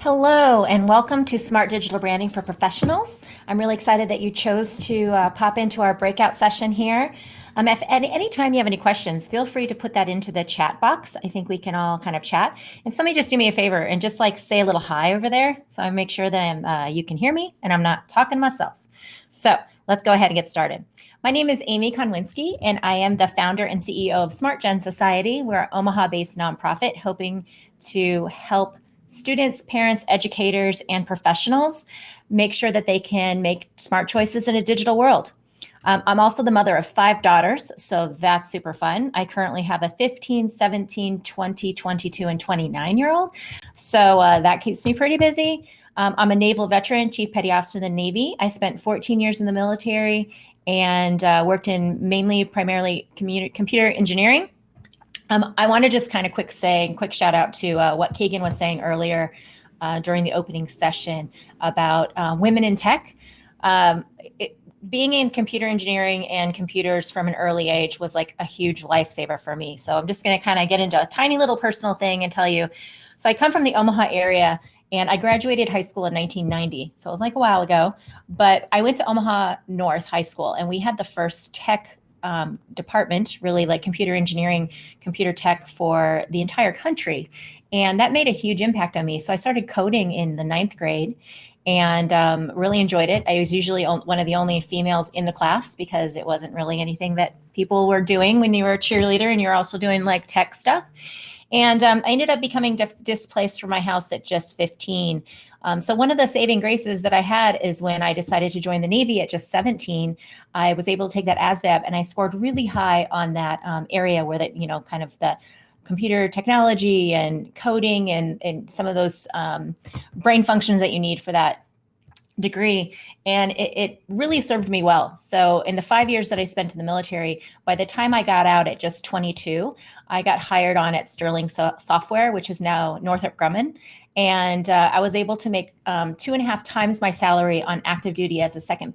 Hello, and welcome to Smart Digital Branding for Professionals. I'm really excited that you chose to pop into our breakout session here. If at any time you have any questions, feel free to put that into the chat box. I think we can all kind of chat. And somebody just do me a favor and just like say a little hi over there, so I make sure that you can hear me and I'm not talking to myself. So let's go ahead and get started. My name is Amie Konwinski, and I am the founder and CEO of Smart Gen Society. We're an Omaha-based nonprofit hoping to help students, parents, educators, and professionals make sure that they can make smart choices in a digital world. I'm also the mother of 5 daughters, so that's super fun. I currently have a 15, 17, 20, 22, and 29-year-old, so that keeps me pretty busy. I'm a naval veteran, chief petty officer in the Navy. I spent 14 years in the military and worked in primarily computer engineering. I want to just kind of quick shout out to what Keegan was saying earlier during the opening session about women in tech. Being in computer engineering and computers from an early age was like a huge lifesaver for me. So I'm just going to kind of get into a tiny little personal thing and tell you. So I come from the Omaha area and I graduated high school in 1990. So it was like a while ago, but I went to Omaha North High School and we had the first tech department, really like computer engineering, computer tech for the entire country. And that made a huge impact on me. So I started coding in the 9th grade and really enjoyed it. I was usually one of the only females in the class because it wasn't really anything that people were doing when you were a cheerleader and you're also doing like tech stuff. And I ended up becoming displaced from my house at just 15. So one of the saving graces that I had is when I decided to join the Navy at just 17, I was able to take that ASVAB and I scored really high on that area where that, kind of the computer technology and coding and some of those brain functions that you need for that degree. And it really served me well. So in the 5 years that I spent in the military, by the time I got out at just 22, I got hired on at Sterling Software, which is now Northrop Grumman. And I was able to make 2.5 times my salary on active duty as a second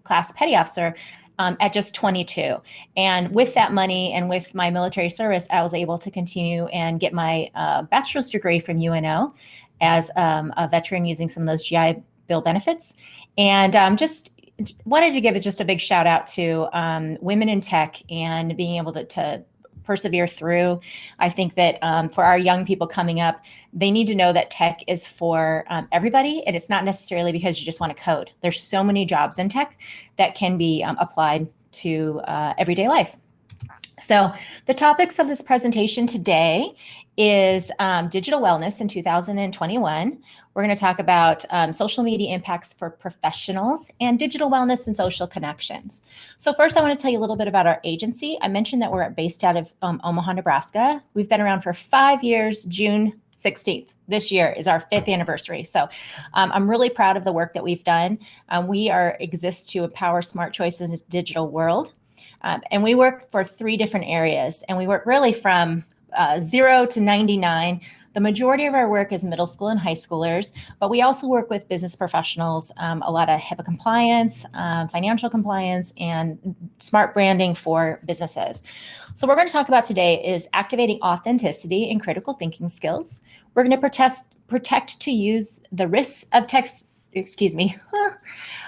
class petty officer at just 22. And with that money and with my military service, I was able to continue and get my bachelor's degree from UNO as a veteran using some of those GI Bill benefits. And just wanted to give just a big shout out to women in tech and being able to persevere through. I think that for our young people coming up, they need to know that tech is for everybody. And it's not necessarily because you just want to code. There's so many jobs in tech that can be applied to everyday life. So the topics of this presentation today is digital wellness in 2021. We're going to talk about social media impacts for professionals and digital wellness and social connections. So first, I want to tell you a little bit about our agency. I mentioned that we're based out of Omaha, Nebraska. We've been around for 5 years. June 16th this year is our 5th anniversary. So I'm really proud of the work that we've done. We exist to empower smart choices in this digital world. And we work for 3 different areas. And we work really from 0 to 99. The majority of our work is middle school and high schoolers, but we also work with business professionals, a lot of HIPAA compliance, financial compliance, and smart branding for businesses. So what we're going to talk about today is activating authenticity and critical thinking skills. We're going to protect to use the risks of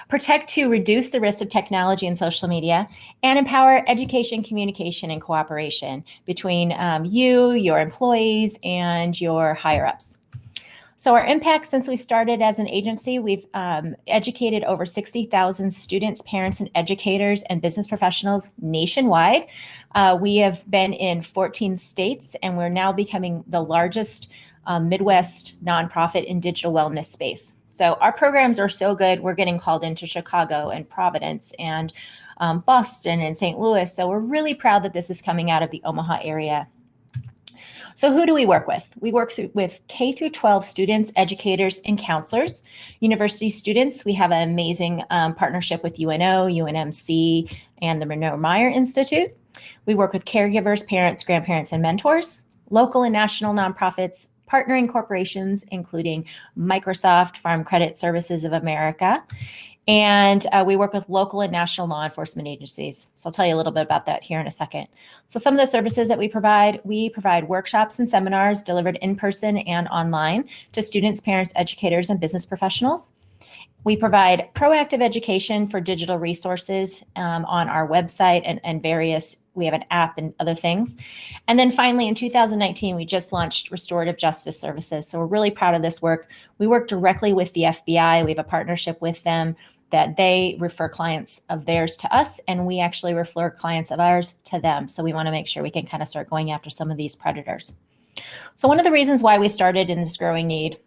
protect to reduce the risk of technology and social media, and empower education, communication, and cooperation between you, your employees, and your higher-ups. So our impact since we started as an agency, we've educated over 60,000 students, parents, and educators and business professionals nationwide. We have been in 14 states, and we're now becoming the largest Midwest nonprofit in digital wellness space. So our programs are so good, we're getting called into Chicago and Providence and Boston and St. Louis. So we're really proud that this is coming out of the Omaha area. So who do we work with? We work with K through 12 students, educators, and counselors. University students, we have an amazing partnership with UNO, UNMC, and the Monroe Meyer Institute. We work with caregivers, parents, grandparents, and mentors, local and national nonprofits, partnering corporations, including Microsoft, Farm Credit Services of America, And we work with local and national law enforcement agencies. So I'll tell you a little bit about that here in a second. So some of the services that we provide workshops and seminars delivered in person and online to students, parents, educators, and business professionals. We provide proactive education for digital resources on our website and various, we have an app and other things. And then finally, in 2019, we just launched Restorative Justice Services. So we're really proud of this work. We work directly with the FBI. We have a partnership with them that they refer clients of theirs to us, and we actually refer clients of ours to them. So we want to make sure we can kind of start going after some of these predators. So one of the reasons why we started in this growing need,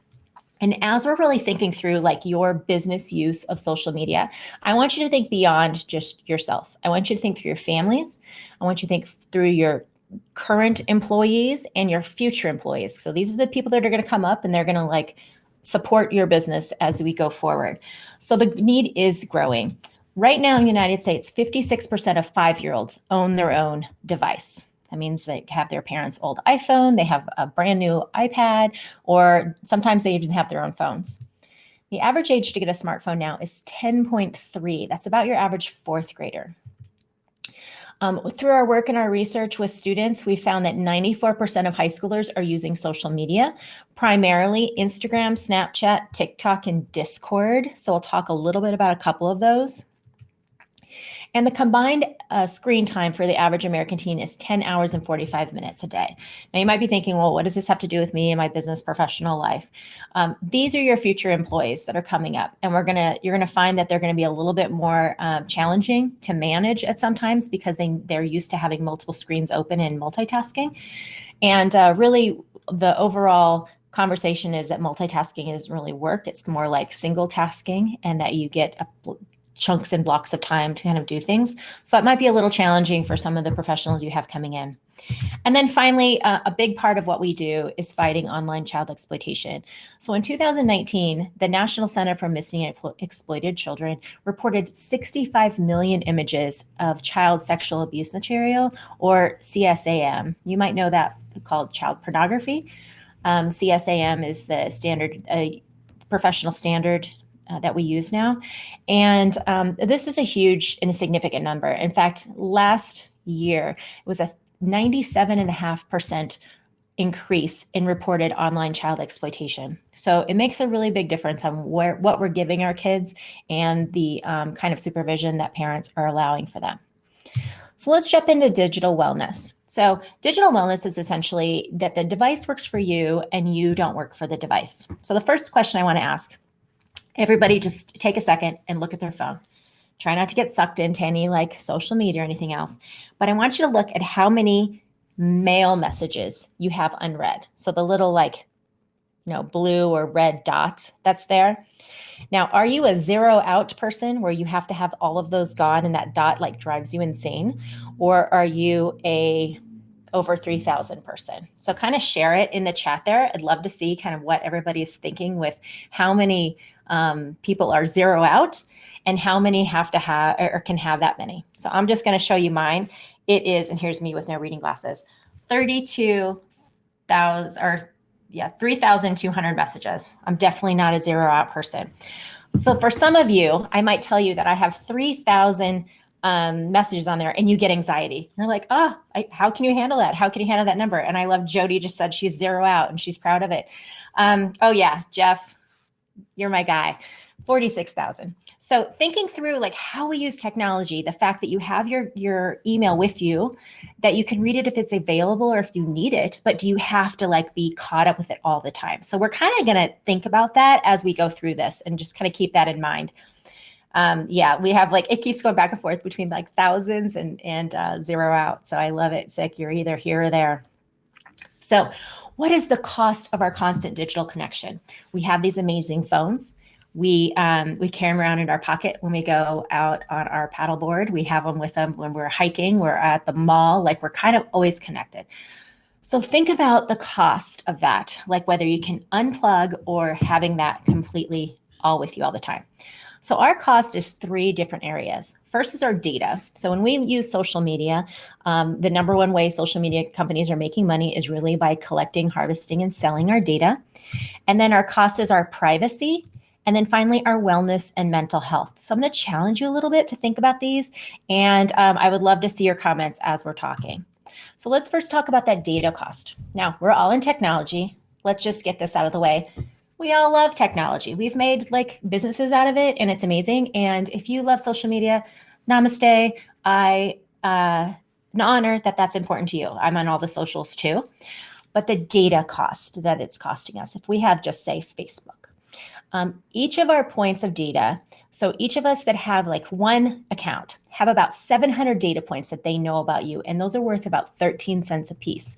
and as we're really thinking through like your business use of social media, I want you to think beyond just yourself. I want you to think through your families. I want you to think through your current employees and your future employees. So these are the people that are going to come up and they're going to like support your business as we go forward. So the need is growing. Right now in the United States, 56% of 5-year-olds own their own device. That means they have their parents' old iPhone, they have a brand new iPad, or sometimes they even have their own phones. The average age to get a smartphone now is 10.3. That's about your average fourth grader. Through our work and our research with students, we found that 94% of high schoolers are using social media, primarily Instagram, Snapchat, TikTok, and Discord. So I'll talk a little bit about a couple of those. And the combined screen time for the average American teen is 10 hours and 45 minutes a day. Now, you might be thinking, well, what does this have to do with me and my business professional life? These are your future employees that are coming up. And you're gonna find that they're gonna be a little bit more challenging to manage at sometimes because they're used to having multiple screens open and multitasking. And really, the overall conversation is that multitasking doesn't really work. It's more like single tasking, and that you get chunks and blocks of time to kind of do things. So it might be a little challenging for some of the professionals you have coming in. And then finally, a big part of what we do is fighting online child exploitation. So in 2019, the National Center for Missing and Exploited Children reported 65 million images of child sexual abuse material, or CSAM. You might know that called child pornography. CSAM is the standard, professional standard that we use now. And this is a huge and a significant number. In fact, last year, it was a 97.5% increase in reported online child exploitation. So it makes a really big difference on what we're giving our kids and the kind of supervision that parents are allowing for them. So let's jump into digital wellness. So digital wellness is essentially that the device works for you and you don't work for the device. So the first question I want to ask, everybody just take a second and look at their phone. Try not to get sucked into any like social media or anything else. But I want you to look at how many mail messages you have unread. So the little like, blue or red dot that's there. Now, are you a zero out person where you have to have all of those gone and that dot like drives you insane? Or are you a over 3,000 person? So kind of share it in the chat there. I'd love to see kind of what everybody's thinking with how many people are zero out and how many have to have or can have that many. So I'm just going to show you mine. It is, and here's me with no reading glasses, 3,200 messages. I'm definitely not a zero out person. So for some of you, I might tell you that I have 3,000 messages on there and you get anxiety. You're like, how can you handle that? How can you handle that number? And I love Jody just said she's zero out and she's proud of it. Oh yeah, Jeff, you're my guy, 46,000. So thinking through like how we use technology, the fact that you have your email with you, that you can read it if it's available or if you need it, but do you have to like be caught up with it all the time? So we're kind of going to think about that as we go through this and just kind of keep that in mind. We have like, it keeps going back and forth between like thousands and zero out. So I love it. It's like you're either here or there. So what is the cost of our constant digital connection? We have these amazing phones. We carry them around in our pocket when we go out on our paddleboard. We have them with them when we're hiking, we're at the mall, like we're kind of always connected. So think about the cost of that, like whether you can unplug or having that completely all with you all the time. So our cost is 3 different areas. First is our data. So when we use social media, the number one way social media companies are making money is really by collecting, harvesting, and selling our data. And then our cost is our privacy. And then finally, our wellness and mental health. So I'm going to challenge you a little bit to think about these. And I would love to see your comments as we're talking. So let's first talk about that data cost. Now, we're all in technology. Let's just get this out of the way. We all love technology. We've made like businesses out of it, and it's amazing. And if you love social media, namaste. I an honor that that's important to you. I'm on all the socials too. But the data cost that it's costing us, if we have just say Facebook, each of our points of data, so each of us that have like one account have about 700 data points that they know about you, and those are worth about 13 cents a piece.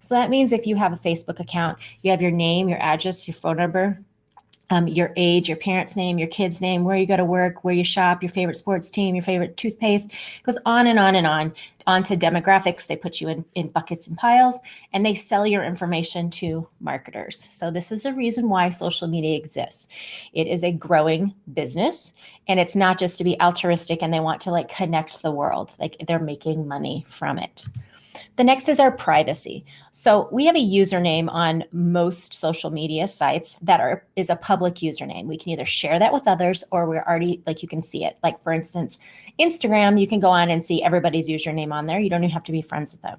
So that means if you have a Facebook account, you have your name, your address, your phone number, your age, your parents' name, your kid's name, where you go to work, where you shop, your favorite sports team, your favorite toothpaste. It goes on and on and on to demographics. They put you in buckets and piles, and they sell your information to marketers. So this is the reason why social media exists. It is a growing business, and it's not just to be altruistic and they want to like connect the world. Like they're making money from it. The next is our privacy. So we have a username on most social media sites that is a public username. We can either share that with others, or we're already like, you can see it. Like for instance, Instagram, you can go on and see everybody's username on there. You don't even have to be friends with them.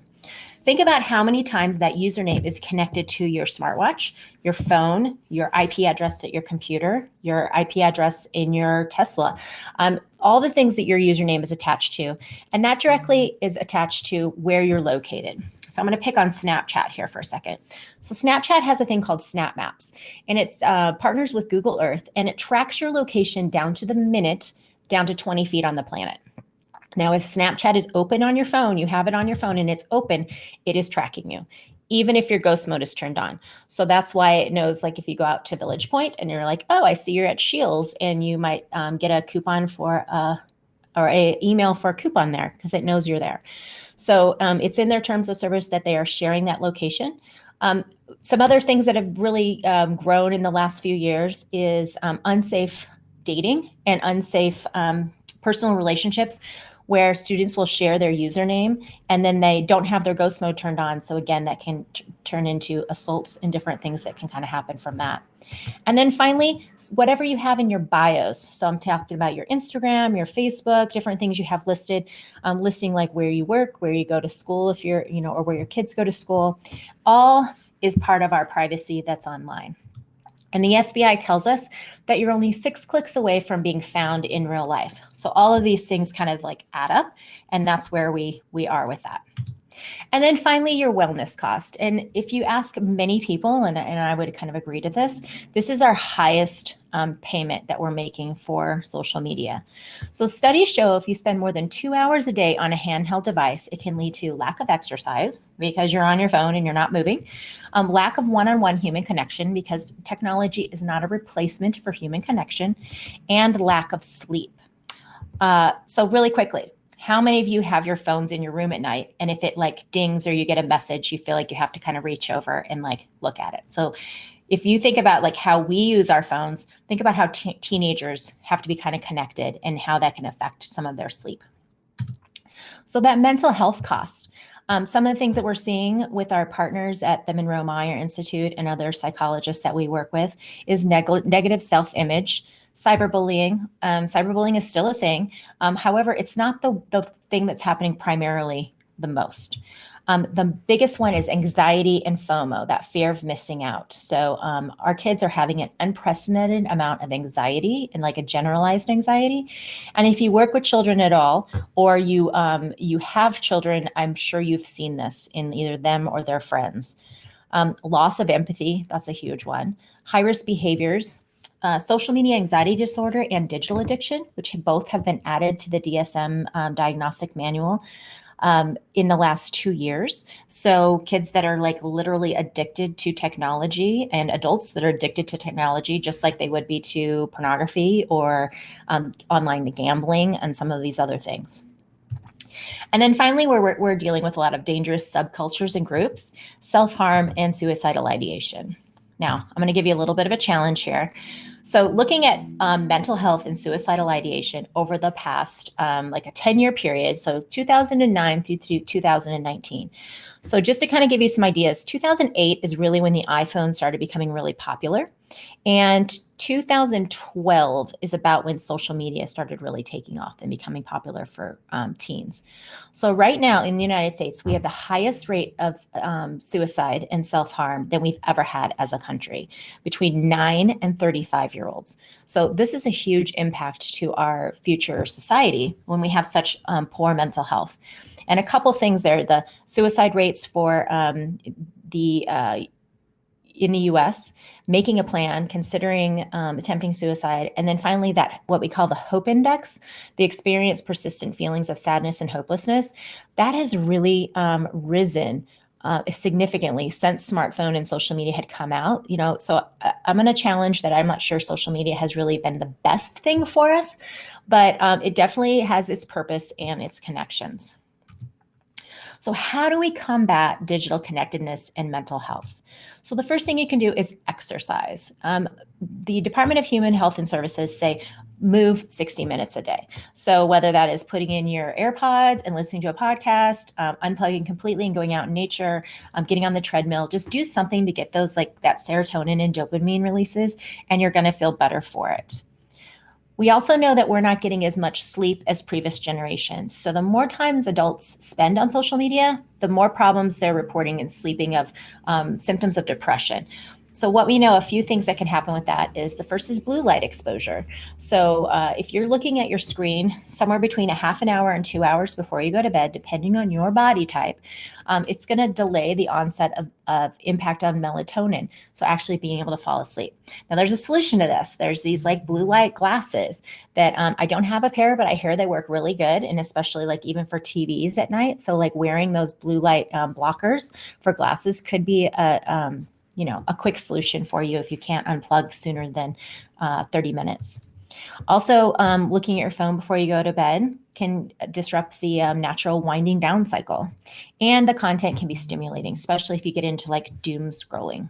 Think about how many times that username is connected to your smartwatch, your phone, your IP address at your computer, your IP address in your Tesla, all the things that your username is attached to. And that directly is attached to where you're located. So I'm going to pick on Snapchat here for a second. So Snapchat has a thing called Snap Maps, and it's partners with Google Earth, and it tracks your location down to the minute, down to 20 feet on the planet. Now, if Snapchat is open on your phone, you have it on your phone and it's open, it is tracking you, even if your ghost mode is turned on. So that's why it knows, like if you go out to Village Point and you're like, oh, I see you're at Shields, and you might get a coupon for or a email for a coupon there because it knows you're there. So it's in their terms of service that they are sharing that location. Some other things that have really grown in the last few years is unsafe dating and unsafe personal relationships, where students will share their username and then they don't have their ghost mode turned on. So again, that can turn into assaults and different things that can kind of happen from that. And then finally, whatever you have in your bios. So I'm talking about your Instagram, your Facebook, different things you have listed, listing like where you work, where you go to school, if you're, or where your kids go to school, all is part of our privacy that's online. And the FBI tells us that you're only 6 clicks away from being found in real life. So all of these things kind of like add up, and that's where we are with that. And then finally, your wellness cost. And if you ask many people, and I would kind of agree to this is our highest payment that we're making for social media. So studies show if you spend more than 2 hours a day on a handheld device, it can lead to lack of exercise because you're on your phone and you're not moving, lack of one-on-one human connection because technology is not a replacement for human connection, and lack of sleep. So really quickly, how many of you have your phones in your room at night, and if it like dings or you get a message, you feel like you have to kind of reach over and like look at it? So if you think about like how we use our phones, think about how teenagers have to be kind of connected and how that can affect some of their sleep. So that mental health cost. Some of the things that we're seeing with our partners at the Monroe Meyer Institute and other psychologists that we work with is negative self-image, cyberbullying. Cyberbullying is still a thing. However, it's not the thing that's happening primarily the most. The biggest one is anxiety and FOMO, that fear of missing out. So our kids are having an unprecedented amount of anxiety and like a generalized anxiety. And if you work with children at all, or you have children, I'm sure you've seen this in either them or their friends. Loss of empathy, that's a huge one. High-risk behaviors, social media anxiety disorder, and digital addiction, which both have been added to the DSM diagnostic manual in the last 2 years. So kids that are like literally addicted to technology, and adults that are addicted to technology, just like they would be to pornography or online gambling and some of these other things. And then finally, we're dealing with a lot of dangerous subcultures and groups, self-harm, and suicidal ideation. Now, I'm going to give you a little bit of a challenge here. So looking at mental health and suicidal ideation over the past like a 10-year period, so 2009 through 2019. So just to kind of give you some ideas, 2008 is really when the iPhone started becoming really popular. And 2012 is about when social media started really taking off and becoming popular for teens. So right now in the United States, we have the highest rate of suicide and self-harm than we've ever had as a country, between 9 and 35-year-olds. So this is a huge impact to our future society when we have such poor mental health. And a couple things there, the suicide rates for the in the US, making a plan, considering attempting suicide, and then finally that what we call the HOPE index, the experience persistent feelings of sadness and hopelessness, that has really risen significantly since smartphone and social media had come out. So I'm going to challenge that. I'm not sure social media has really been the best thing for us, but it definitely has its purpose and its connections. So how do we combat digital connectedness and mental health? So the first thing you can do is exercise. The Department of Human Health and Services say move 60 minutes a day. So whether that is putting in your AirPods and listening to a podcast, unplugging completely and going out in nature, getting on the treadmill, just do something to get those like that serotonin and dopamine releases, and you're going to feel better for it. We also know that we're not getting as much sleep as previous generations. So the more times adults spend on social media, the more problems they're reporting in sleeping of symptoms of depression. So what we know, a few things that can happen with that is the first is blue light exposure. So if you're looking at your screen somewhere between a half an hour and 2 hours before you go to bed, depending on your body type, it's going to delay the onset of impact on melatonin. So actually being able to fall asleep. Now there's a solution to this. There's these like blue light glasses that I don't have a pair, but I hear they work really good. And especially like even for TVs at night. So like wearing those blue light blockers for glasses could be a quick solution for you if you can't unplug sooner than 30 minutes. Also, looking at your phone before you go to bed can disrupt the natural winding down cycle. And the content can be stimulating, especially if you get into like doom scrolling.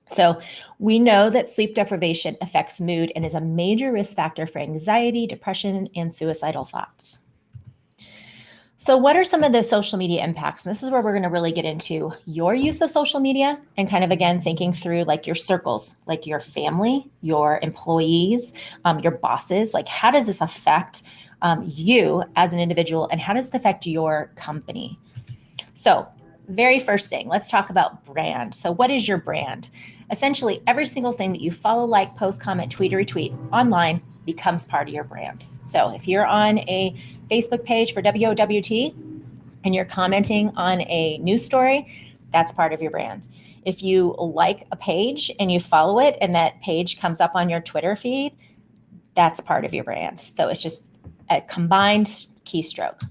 So we know that sleep deprivation affects mood and is a major risk factor for anxiety, depression, and suicidal thoughts. So what are some of the social media impacts? And this is where we're going to really get into your use of social media and kind of, again, thinking through like your circles, like your family, your employees, your bosses. Like how does this affect you as an individual, and how does it affect your company? So very first thing, let's talk about brand. So what is your brand? Essentially, every single thing that you follow, like, post, comment, tweet, or retweet online becomes part of your brand. So if you're on a Facebook page for WOWT and you're commenting on a news story, that's part of your brand. If you like a page and you follow it and that page comes up on your Twitter feed, that's part of your brand. So it's just a combined keystroke.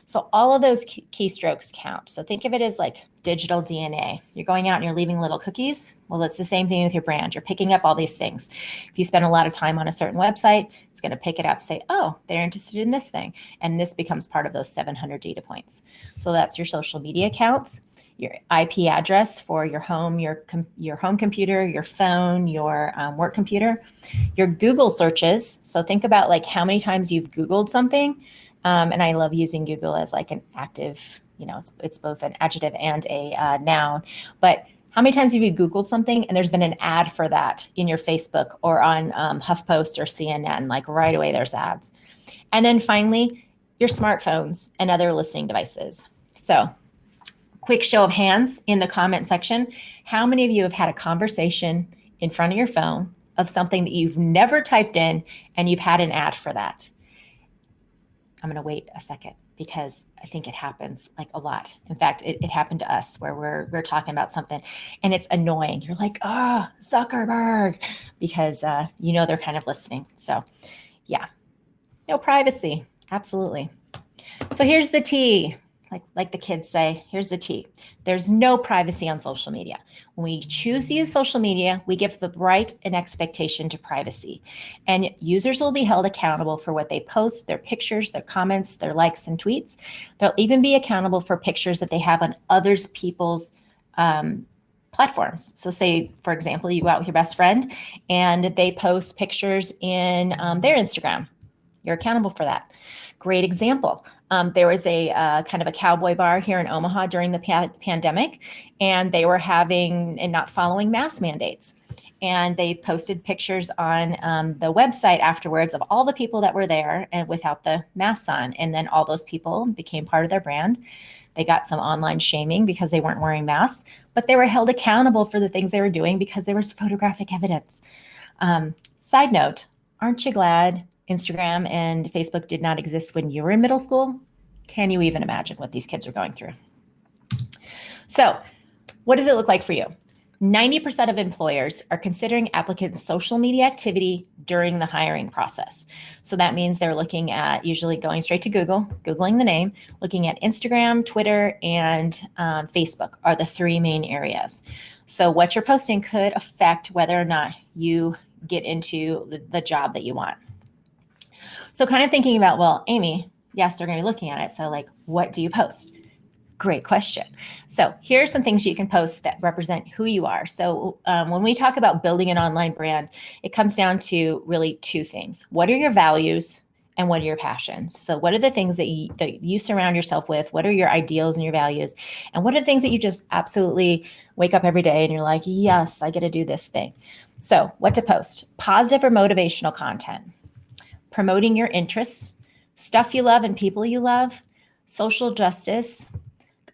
So all of those keystrokes count. So think of it as like digital DNA. You're going out and you're leaving little cookies. Well, it's the same thing with your brand. You're picking up all these things. If you spend a lot of time on a certain website, it's going to pick it up, say, oh, they're interested in this thing. And this becomes part of those 700 data points. So that's your social media accounts, your IP address for your home, your home computer, your phone, your work computer, your Google searches. So think about like how many times you've Googled something. And I love using Google as like an active, it's both an adjective and a noun. But how many times have you Googled something and there's been an ad for that in your Facebook or on HuffPost or CNN? Like right away, there's ads. And then finally, your smartphones and other listening devices. So quick show of hands in the comment section. How many of you have had a conversation in front of your phone of something that you've never typed in and you've had an ad for that? I'm going to wait a second because I think it happens like a lot. In fact, it happened to us where we're talking about something and it's annoying. You're like, oh, Zuckerberg, because they're kind of listening. So yeah, no privacy. Absolutely. So here's the T. Like the kids say, here's the T. There's no privacy on social media. When we choose to use social media, we give the right and expectation to privacy. And users will be held accountable for what they post, their pictures, their comments, their likes and tweets. They'll even be accountable for pictures that they have on others people's platforms. So say, for example, you go out with your best friend and they post pictures in their Instagram. You're accountable for that. Great example. There was a kind of a cowboy bar here in Omaha during the pandemic, and they were having and not following mask mandates. And they posted pictures on the website afterwards of all the people that were there and without the masks on. And then all those people became part of their brand. They got some online shaming because they weren't wearing masks, but they were held accountable for the things they were doing because there was photographic evidence. Side note, aren't you glad Instagram and Facebook did not exist when you were in middle school? Can you even imagine what these kids are going through? So what does it look like for you? 90% of employers are considering applicants' social media activity during the hiring process. So that means they're looking at usually going straight to Google, Googling the name, looking at Instagram, Twitter, and Facebook are the three main areas. So what you're posting could affect whether or not you get into the job that you want. So kind of thinking about, well, Amie, yes, they're going to be looking at it. So like, what do you post? Great question. So here are some things you can post that represent who you are. So when we talk about building an online brand, it comes down to really two things. What are your values and what are your passions? So what are the things that you surround yourself with? What are your ideals and your values? And what are the things that you just absolutely wake up every day and you're like, yes, I get to do this thing. So what to post? Positive or motivational content, promoting your interests, stuff you love and people you love, social justice,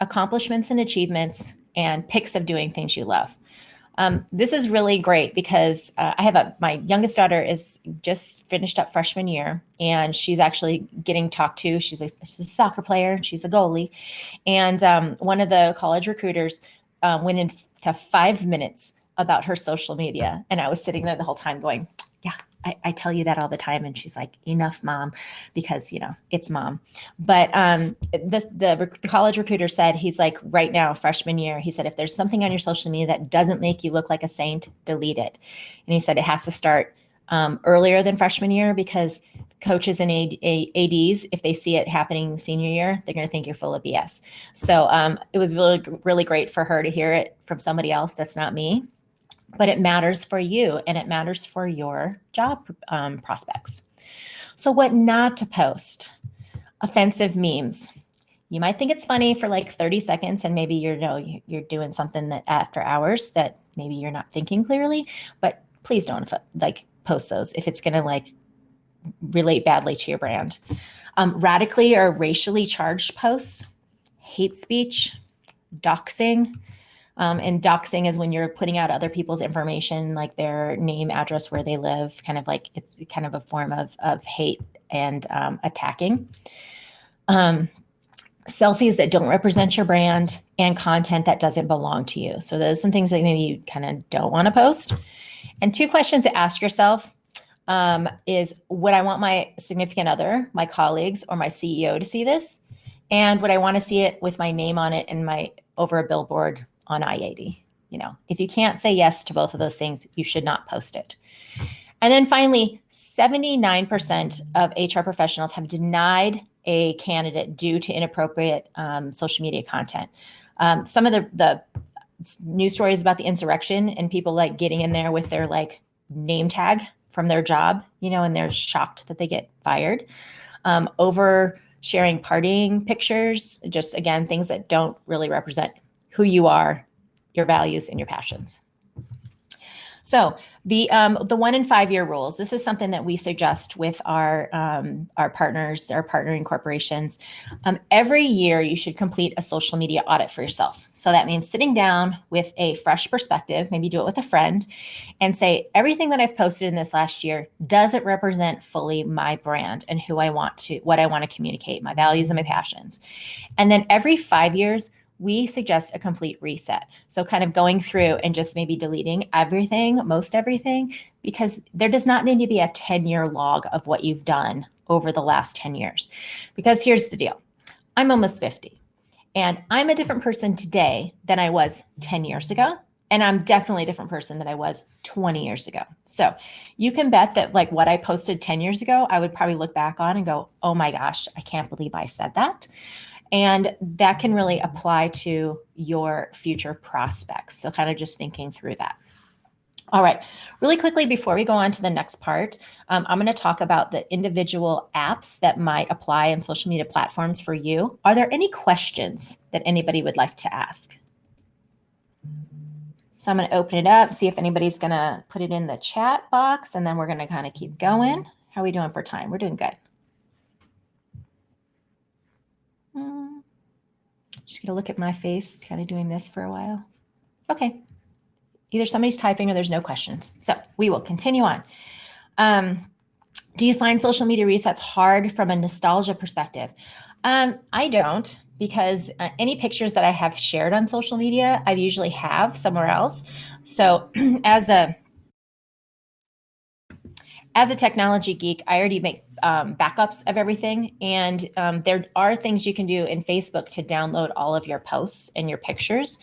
accomplishments and achievements, and pics of doing things you love. This is really great because I have my youngest daughter is just finished up freshman year, and she's actually getting talked to. She's a soccer player. She's a goalie. And one of the college recruiters went into 5 minutes about her social media. And I was sitting there the whole time going, yeah, I tell you that all the time. And she's like, enough, mom, because, it's mom. But the college recruiter said, he's like, right now, freshman year, he said, if there's something on your social media that doesn't make you look like a saint, delete it. And he said it has to start earlier than freshman year because coaches and ADs, if they see it happening senior year, they're going to think you're full of BS. So it was really, really great for her to hear it from somebody else that's not me. But it matters for you and it matters for your job prospects. So what not to post? Offensive memes. You might think it's funny for like 30 seconds and maybe you're doing something that after hours that maybe you're not thinking clearly, but please don't post those if it's going to relate badly to your brand. Radically or racially charged posts, hate speech, doxing. And doxing is when you're putting out other people's information, like their name, address, where they live, it's kind of a form of hate and attacking. Selfies that don't represent your brand and content that doesn't belong to you. So those are some things that maybe you kind of don't want to post. And two questions to ask yourself is, would I want my significant other, my colleagues, or my CEO to see this? And would I want to see it with my name on it and over a billboard on I-80? If you can't say yes to both of those things, you should not post it. And then finally, 79% of HR professionals have denied a candidate due to inappropriate social media content. Some of the news stories about the insurrection and people getting in there with their name tag from their job, and they're shocked that they get fired. Over sharing partying pictures, just again, things that don't really represent who you are, your values, and your passions. So the 1 in 5 year rules. This is something that we suggest with our partners, our partnering corporations. Every year, you should complete a social media audit for yourself. So that means sitting down with a fresh perspective, maybe do it with a friend, and say, everything that I've posted in this last year, does it represent fully my brand and what I want to communicate, my values and my passions? And then every 5 years, we suggest a complete reset. So kind of going through and just maybe deleting most everything, because there does not need to be a 10-year log of what you've done over the last 10 years. Because here's the deal. I'm almost 50, and I'm a different person today than I was 10 years ago. And I'm definitely a different person than I was 20 years ago. So you can bet that what I posted 10 years ago, I would probably look back on and go, oh my gosh, I can't believe I said that. And that can really apply to your future prospects. So kind of just thinking through that. All right, really quickly before we go on to the next part, I'm going to talk about the individual apps that might apply in social media platforms for you. Are there any questions that anybody would like to ask? So I'm going to open it up, see if anybody's going to put it in the chat box, and then we're going to kind of keep going. How are we doing for time? We're doing good. Just going to look at my face, kind of doing this for a while. Okay. Either somebody's typing or there's no questions. So we will continue on. Do you find social media resets hard from a nostalgia perspective? I don't, because any pictures that I have shared on social media, I usually have somewhere else. So as a technology geek, I already make backups of everything. And there are things you can do in Facebook to download all of your posts and your pictures.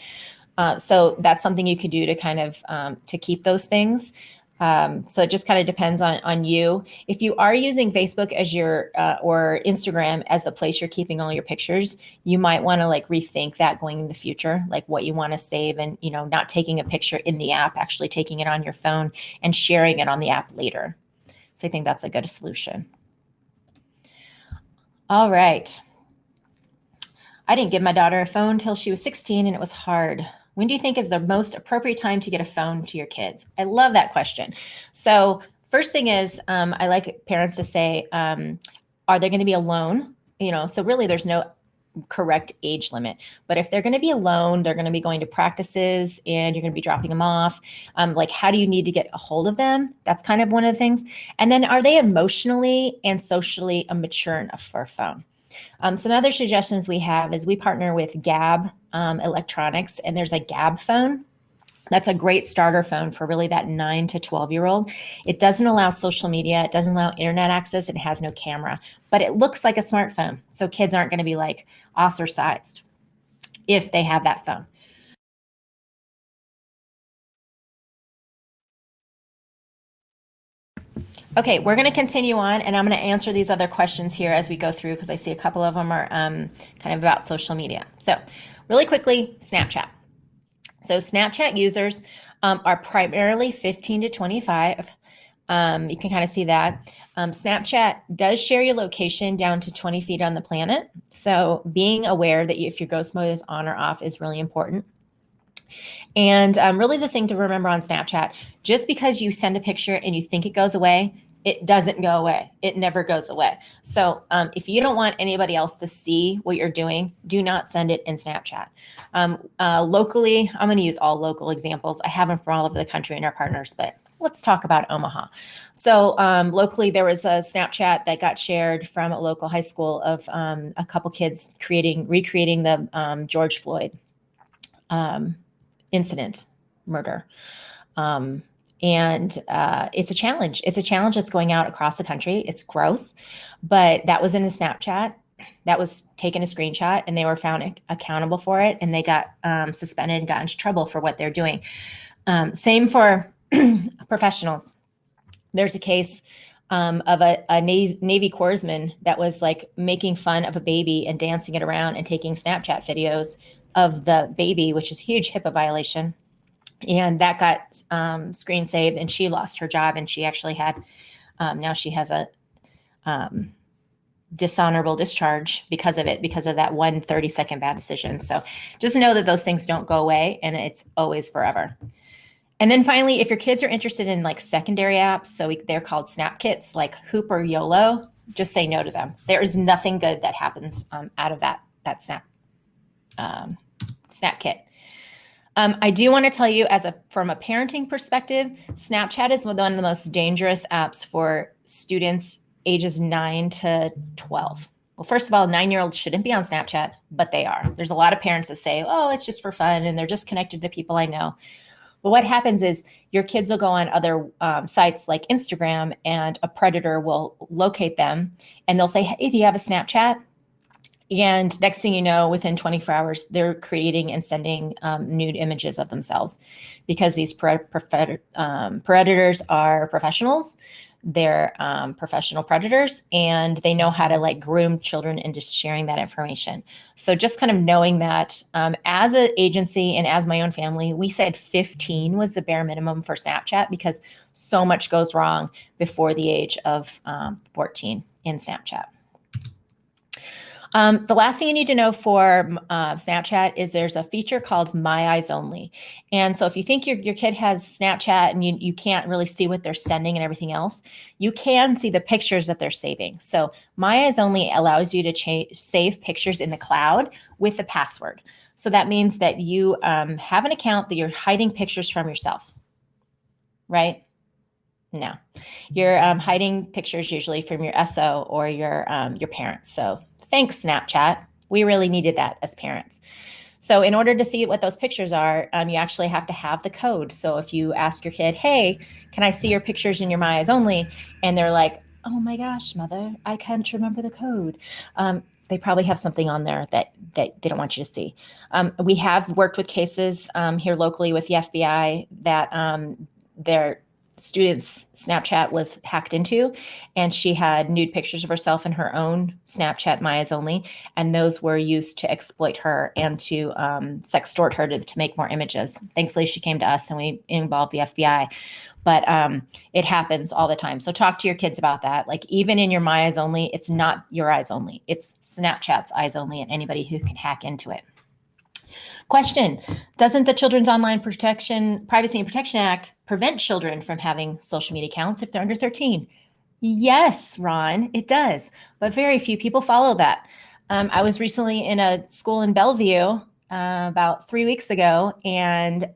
So that's something you could do to kind of to keep those things. So it just kind of depends on you. If you are using Facebook as your or Instagram as the place you're keeping all your pictures, you might want to like rethink that going in the future, like what you want to save, and not taking a picture in the app, actually taking it on your phone and sharing it on the app later. So I think that's a good solution. All right. I didn't give my daughter a phone until she was 16, and it was hard. When do you think is the most appropriate time to get a phone to your kids? I love that question. So first thing is, I like parents to say, are they going to be alone? So really there's no correct age limit, but if they're going to be alone, they're going to be going to practices and you're going to be dropping them off. Like, how do you need to get a hold of them? That's kind of one of the things. And then, are they emotionally and socially mature enough for a phone? Some other suggestions we have is we partner with Gab Electronics, and there's a Gab phone. That's a great starter phone for really that 9 to 12-year-old. It doesn't allow social media. It doesn't allow internet access. It has no camera, but it looks like a smartphone. So kids aren't going to be like ostracized if they have that phone. Okay, we're going to continue on, and I'm going to answer these other questions here as we go through, because I see a couple of them are kind of about social media. So really quickly, Snapchat. So Snapchat users are primarily 15 to 25. You can kind of see that. Snapchat does share your location down to 20 feet on the planet. So being aware that if your ghost mode is on or off is really important. And really the thing to remember on Snapchat, just because you send a picture and you think it goes away, it doesn't go away. It never goes away. So if you don't want anybody else to see what you're doing, do not send it in Snapchat. Locally, I'm going to use all local examples. I have them from all over the country and our partners, but let's talk about Omaha. So locally, there was a Snapchat that got shared from a local high school of a couple kids recreating the George Floyd incident, murder. And it's a challenge. It's a challenge that's going out across the country. It's gross, but that was in a Snapchat. That was taken a screenshot, and they were found accountable for it, and they got suspended and got into trouble for what they're doing. Same for professionals. There's a case of a Navy corpsman that was like making fun of a baby and dancing it around and taking Snapchat videos of the baby, which is a huge HIPAA violation. And that got screen saved, and she lost her job, and she actually had, now she has a dishonorable discharge because of it, because of that 1 30-second bad decision. So just know that those things don't go away, and it's always forever. And then finally, if your kids are interested in like secondary apps, so they're called Snap Kits, like Hoop or YOLO, just say no to them. There is nothing good that happens out of that Snap Kit. I do want to tell you, from a parenting perspective, Snapchat is one of the most dangerous apps for students ages 9 to 12. Well, first of all, 9-year-olds shouldn't be on Snapchat, but they are. There's a lot of parents that say, oh, it's just for fun, and they're just connected to people I know. But what happens is your kids will go on other sites like Instagram, and a predator will locate them, and they'll say, hey, do you have a Snapchat? And next thing you know, within 24 hours, they're creating and sending nude images of themselves, because these predators are professionals. they're professional predators, and they know how to like groom children into sharing that information. So just kind of knowing that as an agency and as my own family, we said 15 was the bare minimum for Snapchat because so much goes wrong before the age of 14 in Snapchat. The last thing you need to know for Snapchat is there's a feature called My Eyes Only. And so if you think your kid has Snapchat and you can't really see what they're sending and everything else, you can see the pictures that they're saving. So My Eyes Only allows you to save pictures in the cloud with a password. So that means that you have an account that you're hiding pictures from yourself, right? No, you're hiding pictures usually from your SO or your parents. So thanks, Snapchat. We really needed that as parents. So in order to see what those pictures are, you actually have to have the code. So if you ask your kid, hey, can I see your pictures in your My Eyes Only? And they're like, oh my gosh, mother, I can't remember the code. They probably have something on there that they don't want you to see. We have worked with cases here locally with the FBI that their student's Snapchat was hacked into, and she had nude pictures of herself in her own Snapchat My Eyes Only, and those were used to exploit her and to sextort her to make more images. Thankfully, she came to us and we involved the FBI, but it happens all the time. So talk to your kids about that. Like even in your My Eyes Only, it's not your eyes only, it's Snapchat's eyes only and anybody who can hack into it. Question, doesn't the Children's Online Privacy and Protection Act prevent children from having social media accounts if they're under 13? Yes, Ron, it does, but very few people follow that. I was recently in a school in Bellevue about 3 weeks ago, and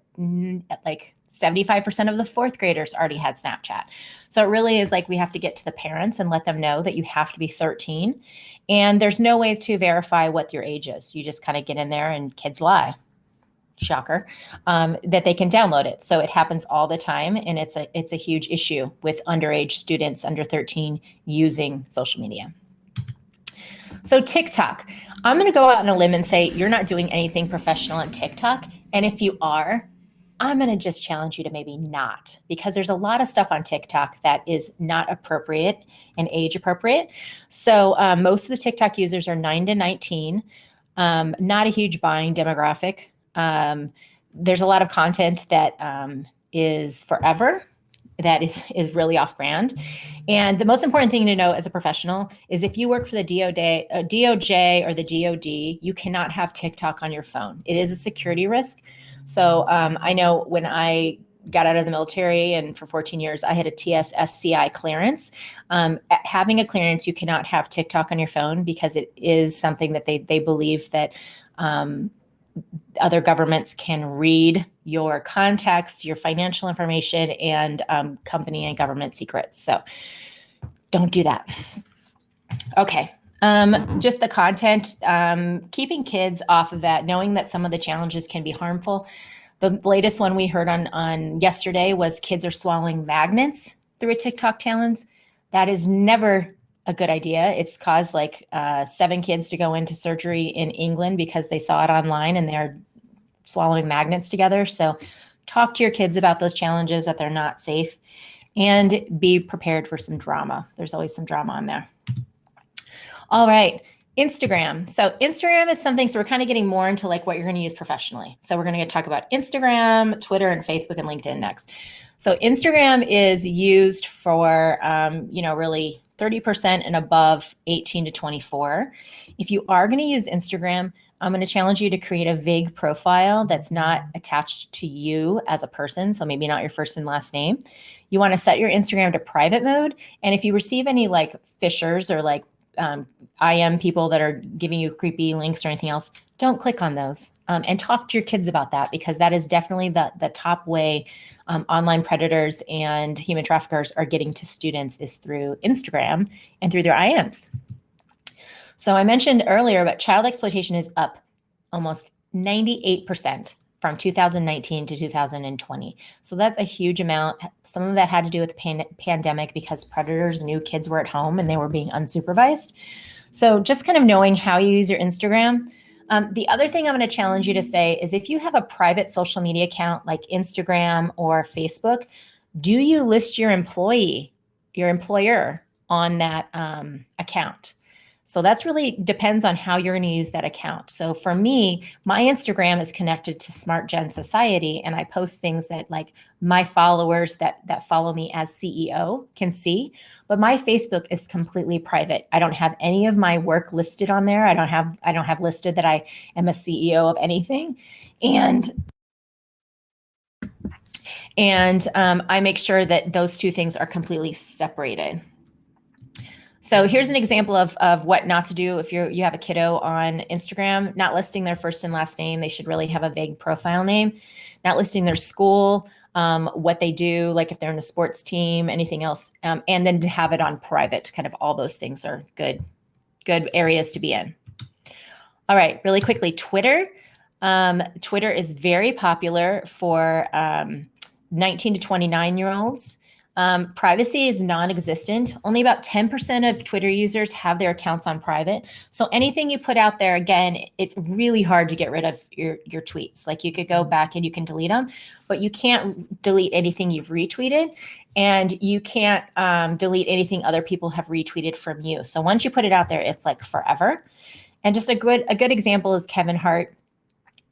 like 75% of the fourth graders already had Snapchat. So it really is like we have to get to the parents and let them know that you have to be 13. And there's no way to verify what your age is. You just kind of get in there and kids lie. Shocker, that they can download it. So it happens all the time. And it's a huge issue with underage students under 13 using social media. So TikTok, I'm going to go out on a limb and say you're not doing anything professional on TikTok. And if you are, I'm going to just challenge you to maybe not, because there's a lot of stuff on TikTok that is not appropriate and age appropriate. So most of the TikTok users are 9 to 19, not a huge buying demographic. There's a lot of content that is forever, that is really off brand. And the most important thing to know as a professional is if you work for the DOJ or the DOD, you cannot have TikTok on your phone. It is a security risk. So I know when I got out of the military and for 14 years, I had a TS/SCI clearance. Having a clearance, you cannot have TikTok on your phone because it is something that they believe that other governments can read your contacts, your financial information, and company and government secrets. So don't do that. Okay. Just the content, keeping kids off of that, knowing that some of the challenges can be harmful. The latest one we heard on yesterday was kids are swallowing magnets through a TikTok challenge. That is never a good idea. It's caused like 7 kids to go into surgery in England because they saw it online and they're swallowing magnets together. So talk to your kids about those challenges, that they're not safe, and be prepared for some drama. There's always some drama on there. All right, Instagram. So Instagram is something, so we're kind of getting more into like what you're going to use professionally. So we're going to talk about Instagram, Twitter, and Facebook and LinkedIn next. So Instagram is used for, really 30% and above 18 to 24. If you are going to use Instagram, I'm going to challenge you to create a vague profile that's not attached to you as a person. So maybe not your first and last name. You want to set your Instagram to private mode. And if you receive any like phishers or like IM people that are giving you creepy links or anything else, don't click on those, and talk to your kids about that, because that is definitely the top way online predators and human traffickers are getting to students is through Instagram and through their IMs. So I mentioned earlier, but child exploitation is up almost 98% from 2019 to 2020. So that's a huge amount. Some of that had to do with the pandemic because predators knew kids were at home and they were being unsupervised. So just kind of knowing how you use your Instagram. The other thing I'm going to challenge you to say is if you have a private social media account like Instagram or Facebook, do you list your employee employer on that account. So that's really depends on how you're going to use that account. So for me, my Instagram is connected to Smart Gen Society, and I post things that like my followers that follow me as CEO can see. But my Facebook is completely private. I don't have any of my work listed on there. I don't have listed that I am a CEO of anything, and I make sure that those two things are completely separated. So here's an example of what not to do if you have a kiddo on Instagram. Not listing their first and last name. They should really have a vague profile name. Not listing their school, what they do, like if they're in a sports team, anything else, and then to have it on private. Kind of all those things are good areas to be in. All right, really quickly, Twitter. Twitter is very popular for 19 to 29-year-olds. Privacy is non-existent. Only about 10% of Twitter users have their accounts on private. So anything you put out there, again, it's really hard to get rid of your tweets. Like you could go back and you can delete them, but you can't delete anything you've retweeted, and you can't delete anything other people have retweeted from you. So once you put it out there, it's like forever. And just a good example is Kevin Hart.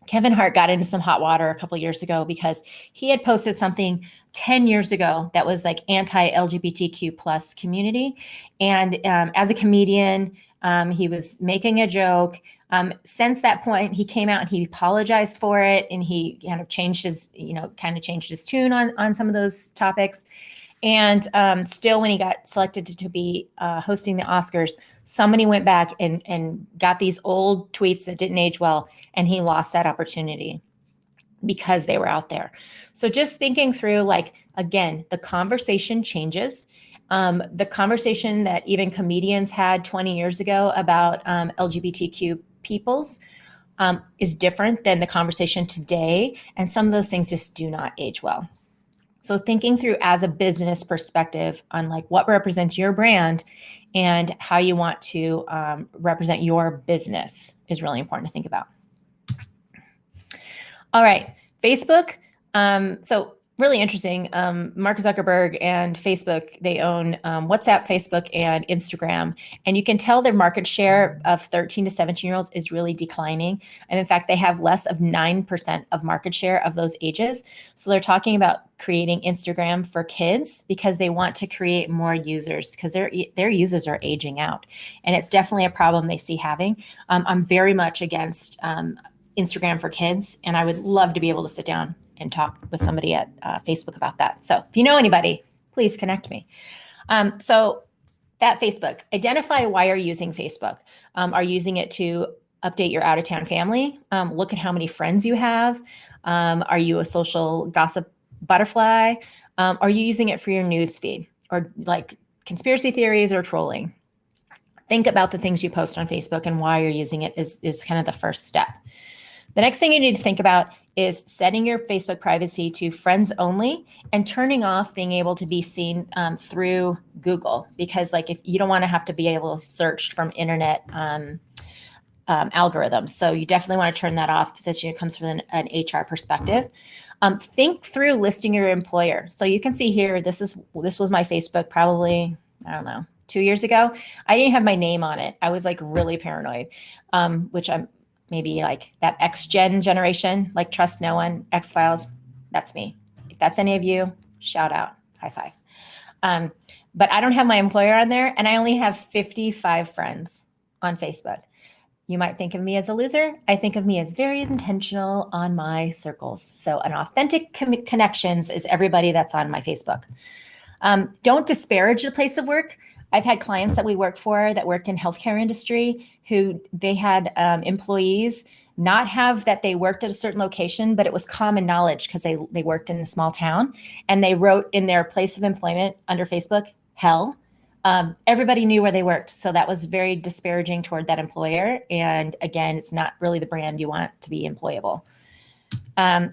Kevin Hart got into some hot water a couple of years ago because he had posted something 10 years ago that was like anti-LGBTQ plus community. And as a comedian, he was making a joke. Since that point, he came out and he apologized for it, and he kind of changed his tune on some of those topics. And still, when he got selected to be hosting the Oscars, somebody went back and got these old tweets that didn't age well, and he lost that opportunity because they were out there. So just thinking through, like, again, the conversation changes. The conversation that even comedians had 20 years ago about LGBTQ peoples is different than the conversation today. And some of those things just do not age well. So thinking through as a business perspective on like what represents your brand and how you want to represent your business is really important to think about. All right, Facebook. So really interesting. Mark Zuckerberg and Facebook, they own WhatsApp, Facebook, and Instagram. And you can tell their market share of 13 to 17-year-olds is really declining. And in fact, they have less of 9% of market share of those ages. So they're talking about creating Instagram for kids because they want to create more users because their users are aging out. And it's definitely a problem they see having. I'm very much against Instagram for kids, and I would love to be able to sit down and talk with somebody at Facebook about that. So if you know anybody, please connect me. So that Facebook, identify why you're using Facebook. Are you using it to update your out-of-town family? Look at how many friends you have. Are you a social gossip butterfly? Are you using it for your news feed or like conspiracy theories or trolling? Think about the things you post on Facebook and why you're using it is kind of the first step. The next thing you need to think about is setting your Facebook privacy to friends only and turning off being able to be seen through Google, because like if you don't want to have to be able to search from internet algorithms. So you definitely want to turn that off, especially when it comes from an HR perspective. Think through listing your employer. So you can see here, this was my Facebook probably, I don't know, 2 years ago. I didn't have my name on it. I was like really paranoid, which I'm maybe like that X-Gen generation, like trust no one, X-Files, that's me. If that's any of you, shout out, high five. But I don't have my employer on there, and I only have 55 friends on Facebook. You might think of me as a loser. I think of me as very intentional on my circles. So an authentic connections is everybody that's on my Facebook. Don't disparage the place of work. I've had clients that we work for that work in healthcare industry who they had employees not have that they worked at a certain location, but it was common knowledge because they worked in a small town, and they wrote in their place of employment under Facebook, hell. Everybody knew where they worked. So that was very disparaging toward that employer. And again, it's not really the brand you want to be employable.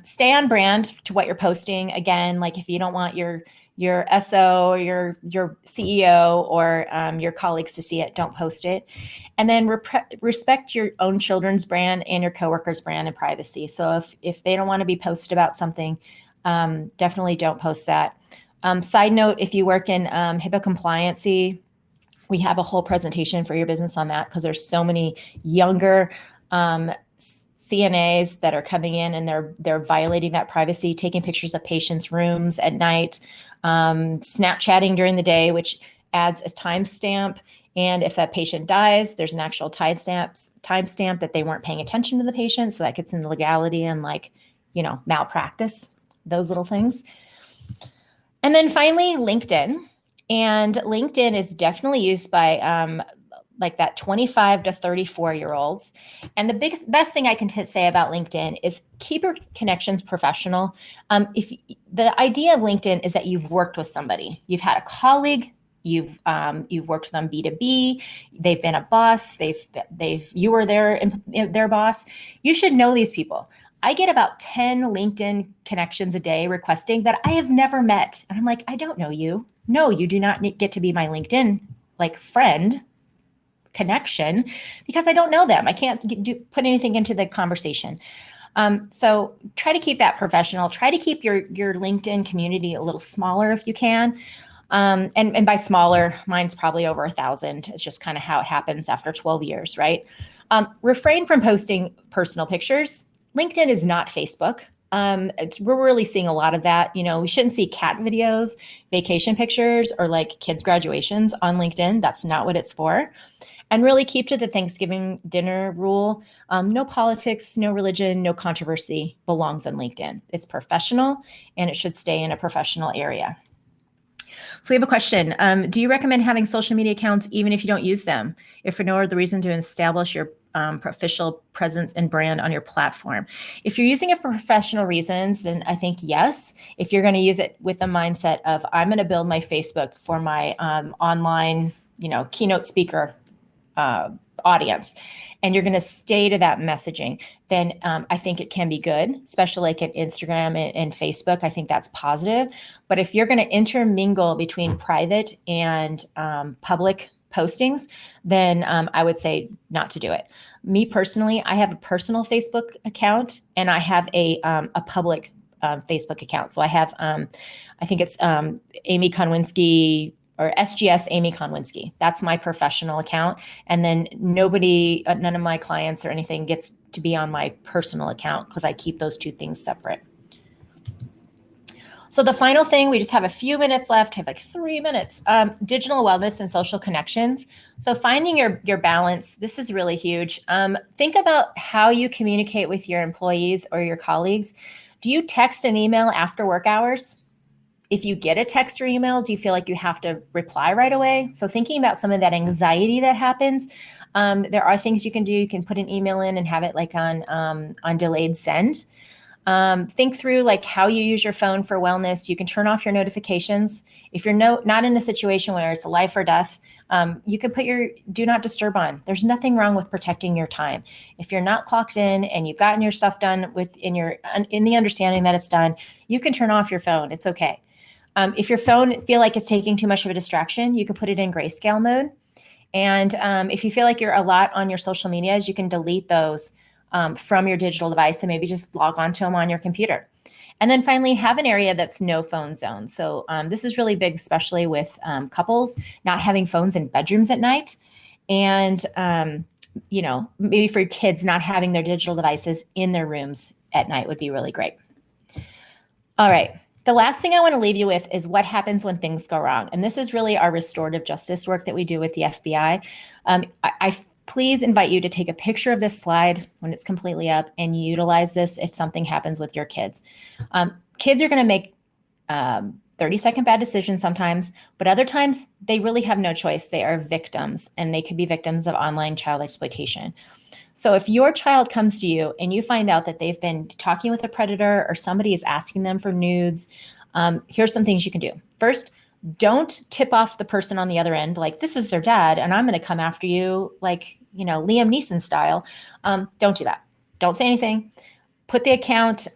Stay on brand to what you're posting. Again, like if you don't want your SO or your CEO or your colleagues to see it, don't post it. And then respect your own children's brand and your coworkers' brand and privacy. So if they don't want to be posted about something, definitely don't post that. Side note, if you work in HIPAA compliancy, we have a whole presentation for your business on that because there's so many younger CNAs that are coming in and they're violating that privacy, taking pictures of patients' rooms at night, Snapchatting during the day, which adds a timestamp. And if that patient dies, there's an actual timestamp that they weren't paying attention to the patient. So that gets into legality and malpractice, those little things. And then finally, LinkedIn. And LinkedIn is definitely used by that 25 to 34-year-olds. And the best thing I can say about LinkedIn is keep your connections professional. If the idea of LinkedIn is that you've worked with somebody, you've had a colleague, you've worked with them B2B, they've been a boss, you were their boss. You should know these people. I get about 10 LinkedIn connections a day requesting that I have never met. And I'm like, I don't know you. No, you do not get to be my LinkedIn friend connection because I don't know them. I can't put anything into the conversation. So try to keep that professional. Try to keep your LinkedIn community a little smaller if you can. And by smaller, mine's probably over 1,000. It's just kind of how it happens after 12 years, right? Refrain from posting personal pictures. LinkedIn is not Facebook. We're really seeing a lot of that. We shouldn't see cat videos, vacation pictures, or kids' graduations on LinkedIn. That's not what it's for. And really keep to the Thanksgiving dinner rule. No politics, no religion, no controversy belongs on LinkedIn. It's professional and it should stay in a professional area. So we have a question. Do you recommend having social media accounts even if you don't use them? If for no other reason to establish your official presence and brand on your platform. If you're using it for professional reasons, then I think yes. If you're going to use it with the mindset of I'm going to build my Facebook for my online, keynote speaker audience, and you're going to stay to that messaging, then I think it can be good, especially at Instagram and Facebook. I think that's positive. But if you're going to intermingle between private and public postings, then I would say not to do it. Me personally, I have a personal Facebook account and I have a public Facebook account. So I have, I think it's Amie Konwinski or SGS Amie Konwinski. That's my professional account. And then none of my clients or anything gets to be on my personal account because I keep those two things separate. So the final thing, we just have a few minutes left, I have 3 minutes, digital wellness and social connections. So finding your balance, this is really huge. Think about how you communicate with your employees or your colleagues. Do you text and email after work hours? If you get a text or email, do you feel like you have to reply right away? So thinking about some of that anxiety that happens, there are things you can do. You can put an email in and have it on delayed send. Think through how you use your phone for wellness. You can turn off your notifications. If you're not in a situation where it's a life or death, you can put your do not disturb on. There's nothing wrong with protecting your time. If you're not clocked in and you've gotten your stuff done in the understanding that it's done, you can turn off your phone. It's okay. If your phone feel like it's taking too much of a distraction, you can put it in grayscale mode. And if you feel like you're a lot on your social medias, you can delete those from your digital device and maybe just log on to them on your computer. And then finally, have an area that's no phone zone. So this is really big, especially with couples not having phones in bedrooms at night. And, maybe for kids not having their digital devices in their rooms at night would be really great. All right. The last thing I want to leave you with is what happens when things go wrong. And this is really our restorative justice work that we do with the FBI. I please invite you to take a picture of this slide when it's completely up and utilize this if something happens with your kids. Kids are going to make 30-second bad decisions sometimes, but other times they really have no choice. They are victims, and they could be victims of online child exploitation. So if your child comes to you and you find out that they've been talking with a predator or somebody is asking them for nudes, here's some things you can do. First, don't tip off the person on the other end like this is their dad and I'm going to come after you like, Liam Neeson style. Don't do that. Don't say anything. Put the account,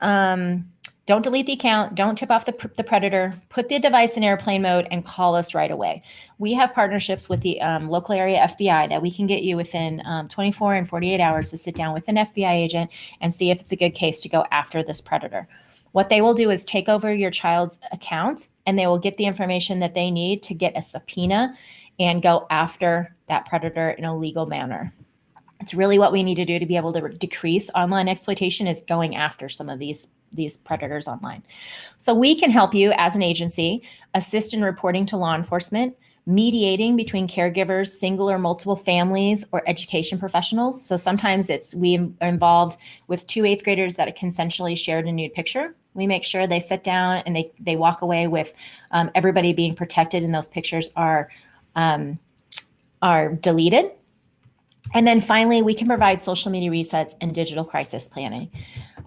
don't delete the account. Don't tip off the predator. Put the device in airplane mode and call us right away. We have partnerships with the local area FBI that we can get you within 24 and 48 hours to sit down with an FBI agent and see if it's a good case to go after this predator. What they will do is take over your child's account, and they will get the information that they need to get a subpoena and go after that predator in a legal manner. It's really what we need to do to be able to decrease online exploitation, is going after some of these predators online. So we can help you as an agency assist in reporting to law enforcement, mediating between caregivers, single or multiple families, or education professionals. So sometimes we are involved with 2 8th graders that consensually shared a nude picture. We make sure they sit down and they walk away with everybody being protected, and those pictures are deleted. And then finally, we can provide social media resets and digital crisis planning.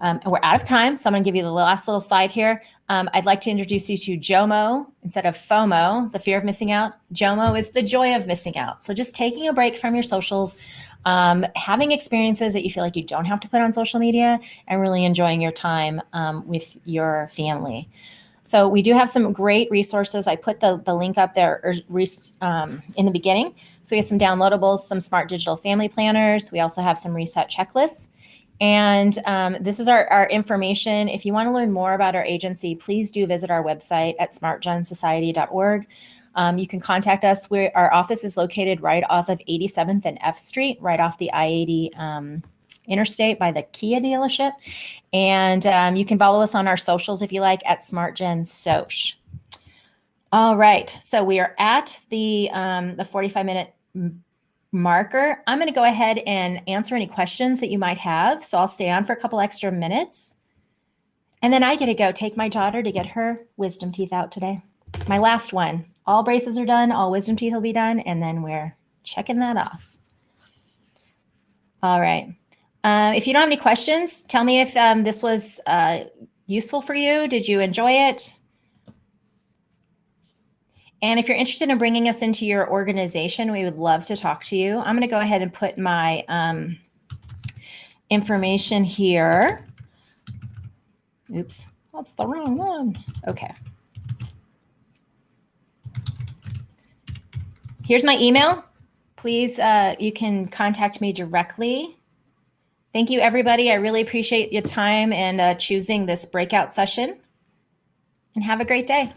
And we're out of time, so I'm going to give you the last little slide here. I'd like to introduce you to JOMO instead of FOMO, the fear of missing out. JOMO is the joy of missing out. So just taking a break from your socials, having experiences that you feel like you don't have to put on social media, and really enjoying your time with your family. So we do have some great resources. I put the link up there in the beginning. So we have some downloadables, some smart digital family planners. We also have some reset checklists. And this is our information. If you want to learn more about our agency, please do visit our website at smartgensociety.org. You can contact us. Our office is located right off of 87th and F Street, right off the I-80 interstate by the Kia dealership. And you can follow us on our socials if you like at SmartGenSoc. All right, so we are at the 45-minute marker. I'm going to go ahead and answer any questions that you might have. So I'll stay on for a couple extra minutes. And then I get to go take my daughter to get her wisdom teeth out today. My last one. All braces are done. All wisdom teeth will be done. And then we're checking that off. All right. If you don't have any questions, tell me if this was useful for you. Did you enjoy it? And if you're interested in bringing us into your organization, we would love to talk to you. I'm going to go ahead and put my information here. Oops, that's the wrong one. Okay. Here's my email. Please, you can contact me directly. Thank you, everybody. I really appreciate your time and choosing this breakout session. And have a great day.